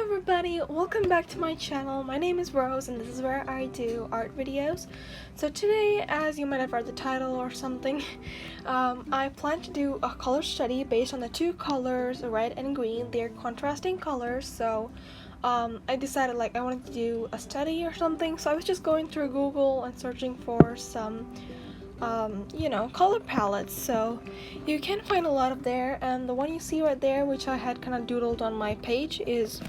everybody, welcome back to my channel. My name is Rose and this is where I do art videos. So today, as you might have read the title or something, I plan to do a color study based on the two colors, red and green. They're contrasting colors, so I decided I wanted to do a study or something. So I was just going through Google and searching for some color palettes, so you can find a lot of there, and the one you see right there, which I had kind of doodled on my page, is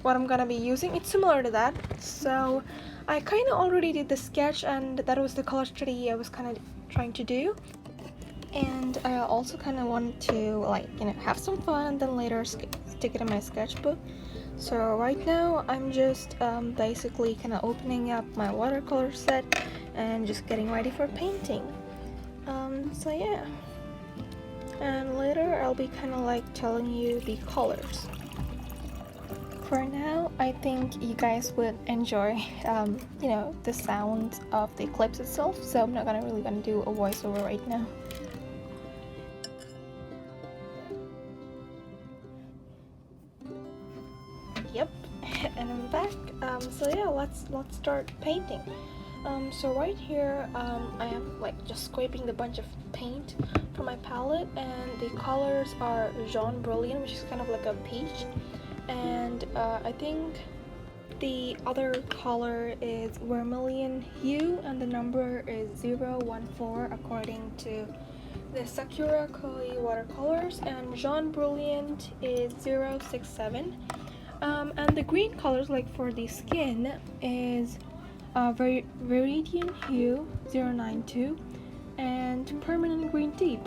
what I'm gonna be using. It's similar to that, so I kind of already did the sketch, and that was the color study I was kind of trying to do, and I also kind of wanted to have some fun and then later stick it in my sketchbook. So right now I'm just basically kind of opening up my watercolor set and just getting ready for painting. So yeah, and later I'll be kind of telling you the colors. For now, I think you guys would enjoy the sound of the clips itself, so I'm not really gonna do a voiceover right now. Yep, and I'm back. So yeah, let's start painting. So right here, I am just scraping the bunch of paint from my palette, and the colors are Jaune Brilliant, which is kind of like a peach, and I think the other color is Vermilion Hue, and the number is 014 according to the Sakura Koi watercolors, and Jaune Brilliant is 067. And the green colors, for the skin, is Viridian Hue 092 and Permanent Green Deep.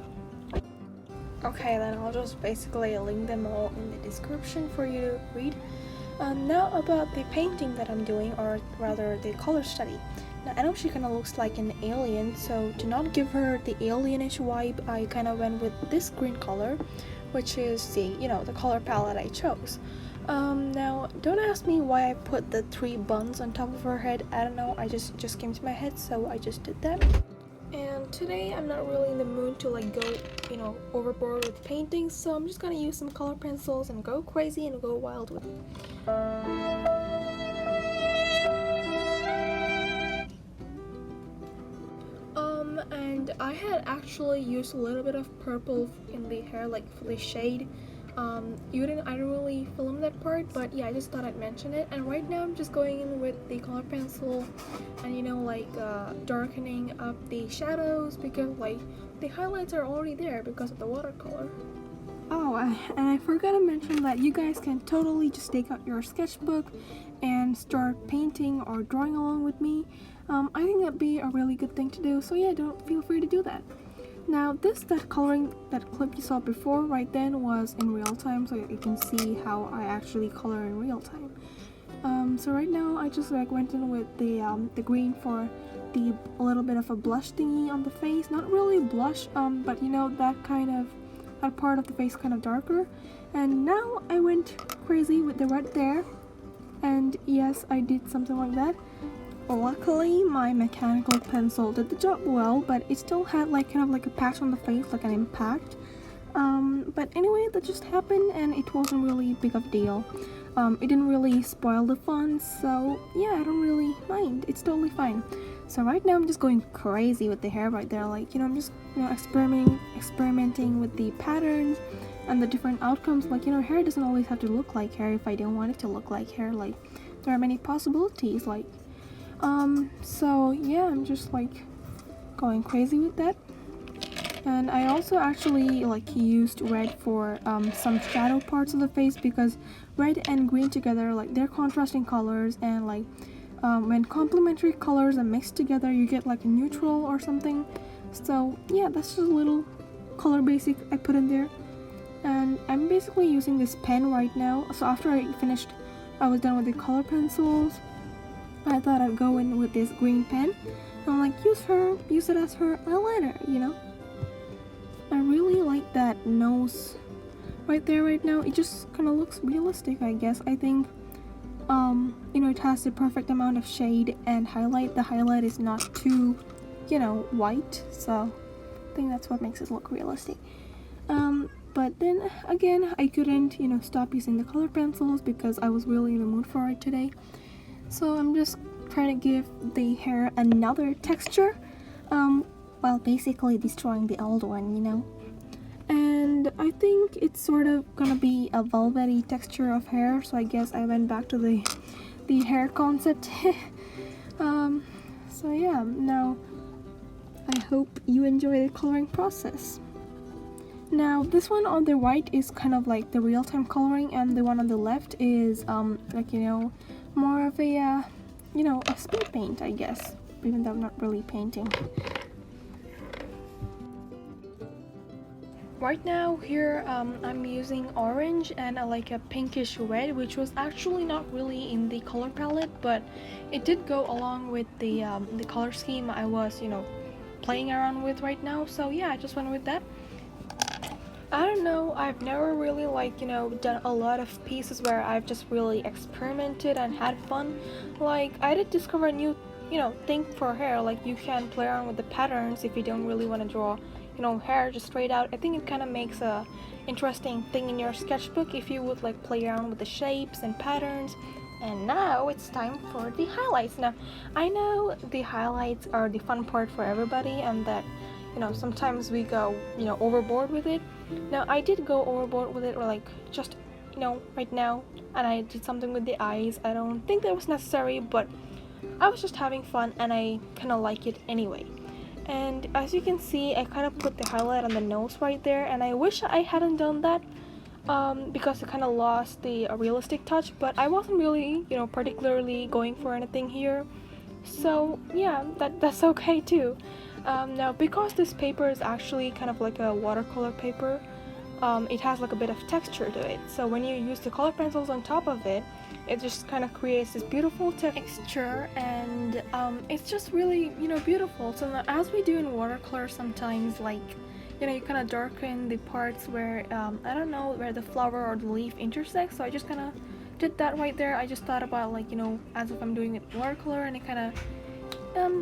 Okay, then I'll just basically link them all in the description for you to read. Now about the painting that I'm doing, or rather the color study. Now I know she kind of looks like an alien, so to not give her the alienish vibe, I kind of went with this green color, which is the color palette I chose. Now don't ask me why I put the 3 buns on top of her head. I don't know, I just came to my head, so I just did that. And today I'm not really in the mood to go overboard with painting, so I'm just gonna use some color pencils and go crazy and go wild with it. And I had actually used a little bit of purple in the hair, for the shade. I didn't really film that part, but yeah, I just thought I'd mention it. And right now I'm just going in with the color pencil and darkening up the shadows, because the highlights are already there because of the watercolor. Oh, and I forgot to mention that you guys can totally just take out your sketchbook and start painting or drawing along with me. I think that'd be a really good thing to do, so yeah, don't feel free to do that. Now that clip you saw before right then was in real time, so you can see how I actually color in real time. So right now I just went in with the green for the little bit of a blush thingy on the face. Not really blush, but that part of the face kind of darker. And now I went crazy with the red there, and yes, I did something like that. Luckily, my mechanical pencil did the job well, but it still had kind of a patch on the face, like an impact. But anyway, that just happened, and it wasn't really big of a deal. It didn't really spoil the fun, so yeah, I don't really mind. It's totally fine. So right now I'm just going crazy with the hair right there. I'm just experimenting with the patterns and the different outcomes. Hair doesn't always have to look like hair if I don't want it to look like hair. There are many possibilities. So yeah, I'm just going crazy with that. And I also actually used red for some shadow parts of the face, because red and green together, they're contrasting colors, and when complementary colors are mixed together, you get a neutral or something. So yeah, that's just a little color basic I put in there. And I'm basically using this pen right now. So after I was done with the color pencils, I thought I'd go in with this green pen and use it as her eyeliner, I really like that nose right there right now. It just kind of looks realistic, I guess. I think it has the perfect amount of shade and highlight. The highlight is not too white, so I think that's what makes it look realistic. but then again I couldn't, you know, stop using the color pencils because I was really in the mood for it today. So I'm just trying to give the hair another texture, while basically destroying the old one, you know. And I think it's sort of gonna be a velvety texture of hair, so I guess I went back to the hair concept. So yeah, now I hope you enjoy the coloring process. Now this one on the right is kind of like the real-time coloring, and the one on the left is like, you know, more of a you know, a speed paint, I guess, even though I'm not really painting. Right now here I'm using orange and like a pinkish red, which was actually not really in the color palette, but it did go along with the color scheme I was, you know, playing around with right now. So yeah, I just went with that. I don't know, I've never really, like, you know, done a lot of pieces where I've just really experimented and had fun. Like, I did discover a new, you know, thing for hair. Like, you can play around with the patterns if you don't really want to draw, you know, hair just straight out. I think it kind of makes a interesting thing in your sketchbook if you would like play around with the shapes and patterns. And now it's time for the highlights. Now, I know the highlights are the fun part for everybody, and that, you know, sometimes we go, you know, overboard with it. Now, I did go overboard with it, or like just, you know, right now, and I did something with the eyes. I don't think that was necessary, but I was just having fun and I kind of like it anyway. And as you can see, I kind of put the highlight on the nose right there, and I wish I hadn't done that because it kind of lost the realistic touch, but I wasn't really, you know, particularly going for anything here. So yeah, that's okay too. Now, because this paper is actually kind of like a watercolor paper, it has like a bit of texture to it. So when you use the color pencils on top of it, it just kind of creates this beautiful texture, and it's just really, you know, beautiful. So now, as we do in watercolor sometimes, like, you know, you kind of darken the parts where I don't know, where the flower or the leaf intersects. So I just kind of did that right there. I just thought about, like, you know, as if I'm doing it in watercolor, and it kind of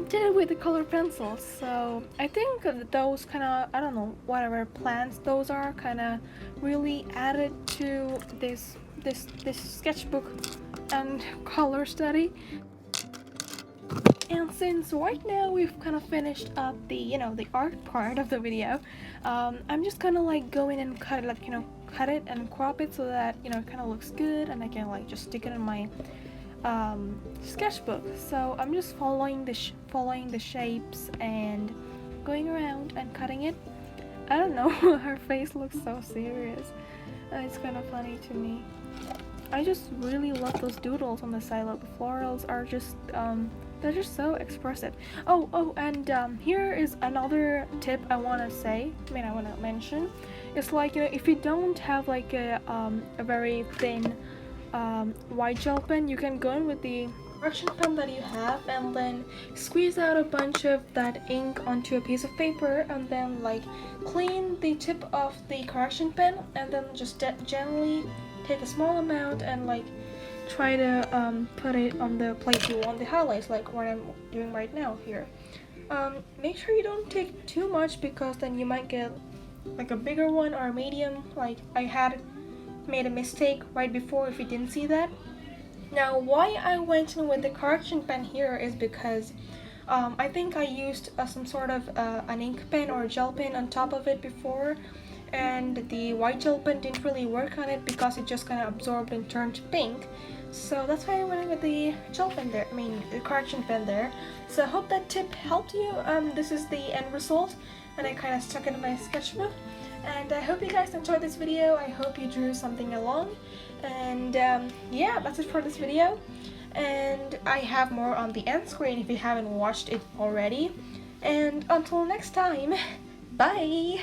did it with the color pencils. So I think those kind of, I don't know, whatever plants those are, kind of really added to this sketchbook and color study. And since right now we've kind of finished up the, you know, the art part of the video, I'm just gonna like go in and cut it, like, you know, cut it and crop it so that, you know, it kind of looks good, and I can like just stick it in my sketchbook. So I'm just following the shapes and going around and cutting it. I don't know, her face looks so serious. It's kind of funny to me. I just really love those doodles on the side. Like, the florals are just they're just so expressive. Oh, and here is another tip I want to mention. It's like, you know, if you don't have like a very thin white gel pen, you can go in with the correction pen that you have, and then squeeze out a bunch of that ink onto a piece of paper, and then like clean the tip of the correction pen, and then just gently take a small amount and like try to put it on the place you want the highlights, like what I'm doing right now here. Make sure you don't take too much, because then you might get like a bigger one or a medium. Like, I had made a mistake right before, if you didn't see that. Now, why I went in with the correction pen here is because I think I used some sort of an ink pen or a gel pen on top of it before, and the white gel pen didn't really work on it because it just kind of absorbed and turned pink. So that's why I went in with the gel pen there, the correction pen there. So I hope that tip helped you. This is the end result, and I kind of stuck it in my sketchbook. And I hope you guys enjoyed this video. I hope you drew something along. And yeah, that's it for this video. And I have more on the end screen if you haven't watched it already. And until next time, bye!